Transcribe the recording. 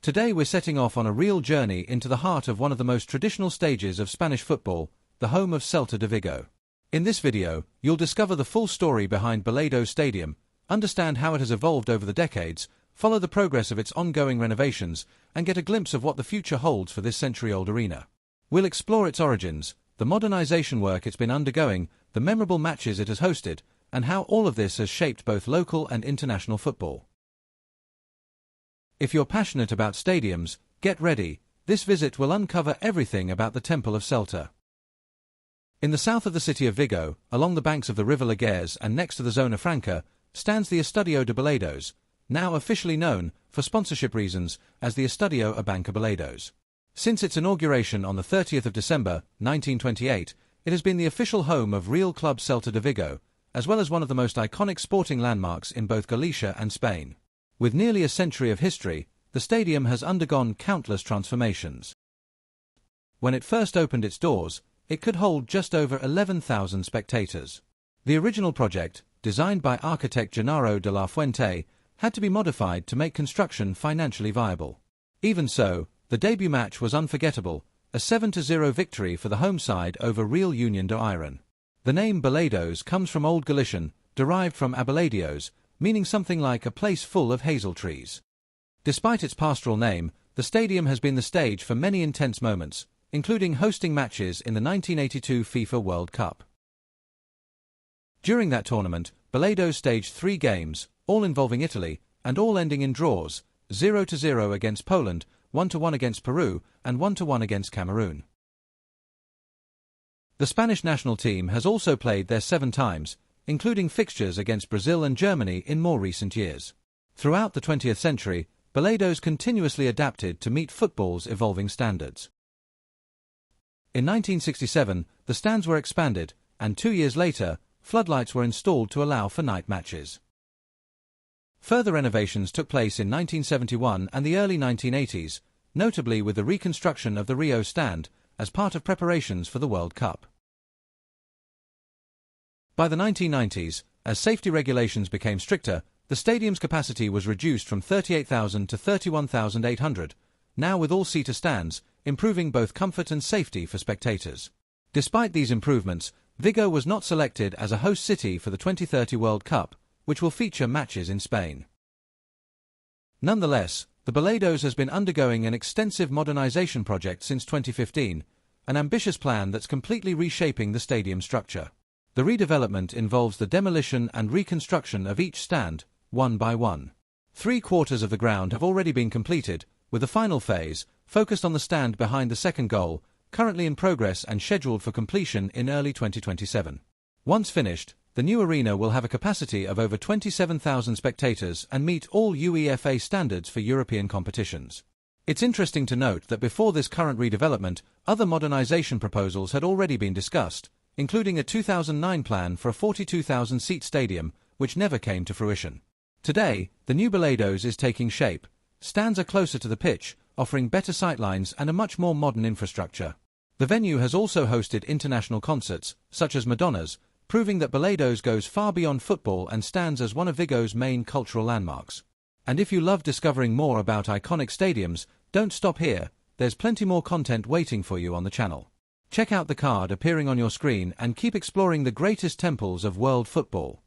Today we're setting off on a real journey into the heart of one of the most traditional stages of Spanish football, the home of Celta de Vigo. In this video, you'll discover the full story behind Balaídos Stadium, understand how it has evolved over the decades, follow the progress of its ongoing renovations, and get a glimpse of what the future holds for this century-old arena. We'll explore its origins, the modernization work it's been undergoing, the memorable matches it has hosted, and how all of this has shaped both local and international football. If you're passionate about stadiums, get ready. This visit will uncover everything about the Temple of Celta. In the south of the city of Vigo, along the banks of the River Lagares and next to the Zona Franca, stands the Estadio de Balaidos, now officially known, for sponsorship reasons, as the Estadio Abanca Balaidos. Since its inauguration on the 30th of December, 1928, it has been the official home of Real Club Celta de Vigo, as well as one of the most iconic sporting landmarks in both Galicia and Spain. With nearly a century of history, the stadium has undergone countless transformations. When it first opened its doors, it could hold just over 11,000 spectators. The original project, designed by architect Gennaro de la Fuente, had to be modified to make construction financially viable. Even so, the debut match was unforgettable, a 7-0 victory for the home side over Real Union de Iron. The name Balaidos comes from Old Galician, derived from Balaidos, meaning something like a place full of hazel trees. Despite its pastoral name, the stadium has been the stage for many intense moments, including hosting matches in the 1982 FIFA World Cup. During that tournament, Balaidos staged 3 games, all involving Italy, and all ending in draws, 0-0 against Poland, 1-1 against Peru, and 1-1 against Cameroon. The Spanish national team has also played there 7 times, including fixtures against Brazil and Germany in more recent years. Throughout the 20th century, Balaidos continuously adapted to meet football's evolving standards. In 1967, the stands were expanded, and 2 years later, floodlights were installed to allow for night matches. Further renovations took place in 1971 and the early 1980s, notably with the reconstruction of the Rio stand, as part of preparations for the World Cup. By the 1990s, as safety regulations became stricter, the stadium's capacity was reduced from 38,000 to 31,800, now with all-seater stands, improving both comfort and safety for spectators. Despite these improvements, Vigo was not selected as a host city for the 2030 World Cup, which will feature matches in Spain. Nonetheless, the Balaidos has been undergoing an extensive modernization project since 2015, an ambitious plan that's completely reshaping the stadium structure. The redevelopment involves the demolition and reconstruction of each stand, one by one. 3/4 of the ground have already been completed, with the final phase, focused on the stand behind the second goal, currently in progress and scheduled for completion in early 2027. Once finished, the new arena will have a capacity of over 27,000 spectators and meet all UEFA standards for European competitions. It's interesting to note that before this current redevelopment, other modernization proposals had already been discussed, including a 2009 plan for a 42,000-seat stadium, which never came to fruition. Today, the new Balaidos is taking shape. Stands are closer to the pitch, offering better sightlines and a much more modern infrastructure. The venue has also hosted international concerts, such as Madonna's, proving that Balaidos goes far beyond football and stands as one of Vigo's main cultural landmarks. And if you love discovering more about iconic stadiums, don't stop here, there's plenty more content waiting for you on the channel. Check out the card appearing on your screen and keep exploring the greatest temples of world football.